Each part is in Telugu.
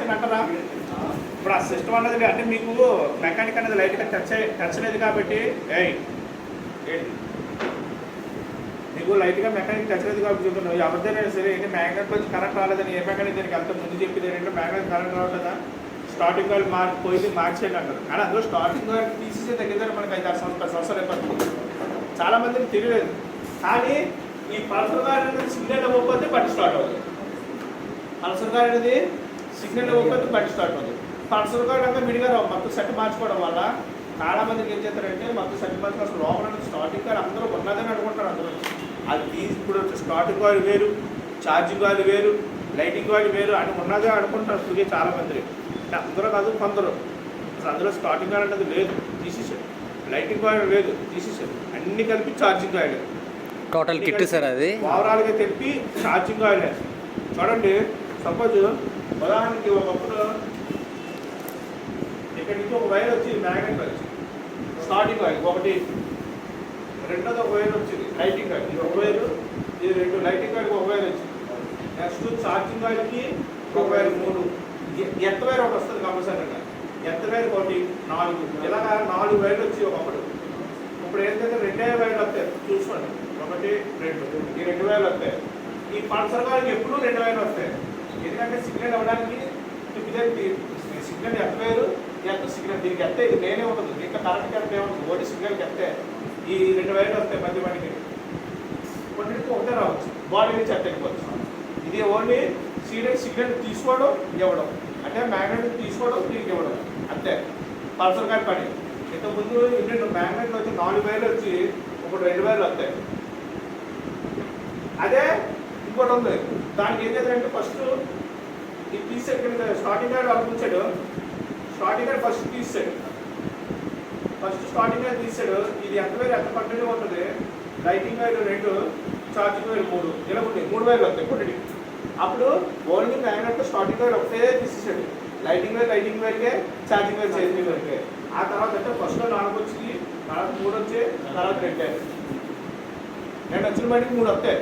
మార్చండి అంటారా? ఇప్పుడు ఆ సిస్టమ్ అన్నది అంటే మీకు మెకానిక్ అనేది లైట్గా టచ్ లేదు కాబట్టి ఏంటి మీకు లైట్గా మెకానిక్ టచ్ లేదు కాబట్టి చెప్తున్నావు. ఎవరిదైనా సరే ఏంటి మ్యాగ్నెట్ వచ్చి కరెంట్ రాలేదని ఏ మెకానిక్ దానికి అంత ముందు చెప్పేది ఏంటంటే మ్యాగ్నెట్ కరెంట్ రావట్లేదా, స్టార్టింగ్ ఆయిల్ పోయింది మార్చేయండి అంటారు. కానీ అందులో స్టార్టింగ్ ఆయిల్ తీసేసే దగ్గర మనకి 5-6 సంవత్సరాలు అయిపోతుంది. చాలామందికి తెలియలేదు. కానీ ఈ పల్సర్ కార్ అనేది సిగ్నల్ ఇవ్వకపోతే బండి స్టార్ట్ అవుతుంది. పల్సర్ కార్ అనేది సిగ్నల్ ఇవ్వకపోతే బండి స్టార్ట్ అవుతుంది. పల్సర్ కార్ అంతా విడిగా మొత్తం సెట్ మార్చుకోవడం వల్ల చాలామందికి ఏం చేస్తారంటే మొత్తం సెట్ మార్చుకోవడం లోపల స్టార్టింగ్ కార్ అందరూ ఉన్నదని అనుకుంటారు. అందరూ అది ఇప్పుడు స్టార్టింగ్ ఆయిల్ వేరు, ఛార్జింగ్ ఆయిల్ వేరు, లైటింగ్ ఆయిల్ వేరు అని ఉన్నదే అనుకుంటారు. ఇప్పటికే చాలామంది అందరూ కాదు కొందరు అసలు అందులో స్టార్టింగ్ ఆయిల్ అనేది లేదు తీసేసాడు, లైటింగ్ ఆయిల్ లేదు తీసేసాడు, అన్ని కలిపి charging oil total kit sir. అది ఓవరాల్గా తెప్పి ఛార్జింగ్ ఆయిల్ చూడండి. సపోజ్ ఉదాహరణకి ఒకప్పుడు ఇక్కడ నుంచి ఒక వైర్ వచ్చింది, మ్యాగ్నెట్ వచ్చి స్టార్టింగ్ ఆయిల్ ఒకటి, రెండోది ఒక వైర్ వచ్చింది లైటింగ్ ఆయిల్, ఇది ఒక వైరు, ఇది రెండు, లైటింగ్ ఆయిల్కి ఒక వైర్ వచ్చింది. నెక్స్ట్ ఛార్జింగ్ ఆయిల్కి ఒక వైర్ 3, ఎర్త్ వైర్ ఒకటి వస్తుంది కంపల్సరీగా, ఎర్త్ వైర్ ఒకటి 4, ఇలాగా 4 వైర్లు వచ్చి ఒకప్పుడు. ఇప్పుడు ఏంటంటే 2 వైర్లు వస్తాయి చూసుకోండి, 1, 2, ఈ 2 వైర్లు వస్తాయి. ఈ పల్సర్ కార్కి ఎప్పుడు 2 వైర్లు వస్తాయి. ఎందుకంటే సిగ్నల్ ఇవ్వడానికి signal earth wire, earth signal, దీనికి ఎత్తే ఇది నేనే ఉంటుంది, దీంట్లో కరెంట్ ఎత్తే ఉంటుంది, ఓడి సిగ్నల్కి ఎత్తే ఈ 2 వైర్లు వస్తాయి. మధ్య మనకి కొన్నింటికి ఒకటే రావచ్చు, బాడీ నుంచి ఎత్తకపోవచ్చు. ఇది ఓన్లీ సిగ్నల్ తీసుకోవడం ఇవ్వడం, అంటే మ్యాగ్నెట్ తీసుకోవడం దీనికి ఇవ్వడం అంతే పల్సర్ కార్ పని. ఇంతకుముందు ఇండియన్ మ్యాగ్నెట్లు వచ్చి 4 వైర్లు వచ్చి ఇప్పుడు 2 వైర్లు వస్తాయి. అదే ఇంకోటి ఉంది, దానికి ఏం చేద్దామంటే ఫస్ట్ ఇది తీసాడు, స్టార్టింగ్ గార్డ్ అనుకుంటాడు, స్టార్టింగ్ గార్డ్ ఫస్ట్ తీసాడు, స్టార్టింగ్ గార్డ్ తీసాడు. ఇది ఎంత వైర్ ఎంత కంటిన్యూ ఉంటుంది, లైటింగ్ వైర్ 2, ఛార్జింగ్ వైర్ 3, ఇలా ఉంటాయి 3 వైర్లు వస్తాయి కొన్నిటికి. అప్పుడు ఓన్లీ మ్యాగ్నెట్ స్టార్టింగ్ వైర్ ఒకటే తీసేసాడు, లైటింగ్ వైర్కే, ఛార్జింగ్ వైర్ చేంజింగ్ వైర్కే. ఆ తర్వాత అంటే ఫస్ట్లో 4 వచ్చింది, తర్వాత 3 వచ్చాయి, తర్వాత 2 వచ్చిన బయటికి 3 వస్తాయి,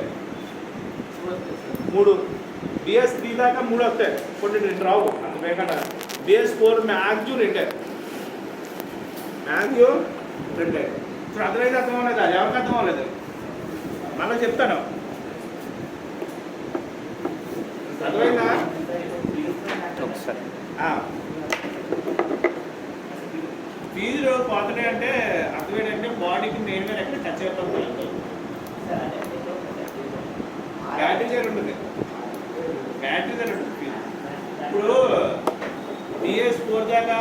3 BS3 దాకా 3 వస్తాయి, కొన్ని 2 రావు అంత వేగంగా. BS4 మ్యాక్సిమం 2 ఇప్పుడు అర్థమైతే అర్థం అవ్వలేదు, అది ఎవరికి అర్థం అవ్వలేదు మళ్ళీ చెప్తాను. అర్థమైందా? ఫీజులు పోతున్నాయి అంటే అర్థమేంటంటే బాడీకి మెయిన్గా ఎక్కడ టచ్ అవుతాం. బ్యాటరీ సైడ్ ఉంటుంది, ఫీజు. ఇప్పుడు BS4 దాకా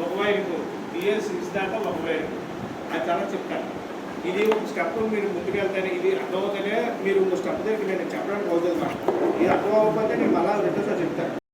ఒక వైపు, BS6 దాకా ఒక వైపు, అది చాలా చెప్తాను. ఇది ఒక స్టెప్ మీరు ముందుకు వెళ్తానే ఇది అర్థమవుతానే మీరు ఇంకో స్టెప్ దగ్గర నేను చెప్పడానికి అవుతుంది. ఇది అర్థం అవ్వకపోతే నేను మళ్ళీ రెండోసారి చెప్తాను.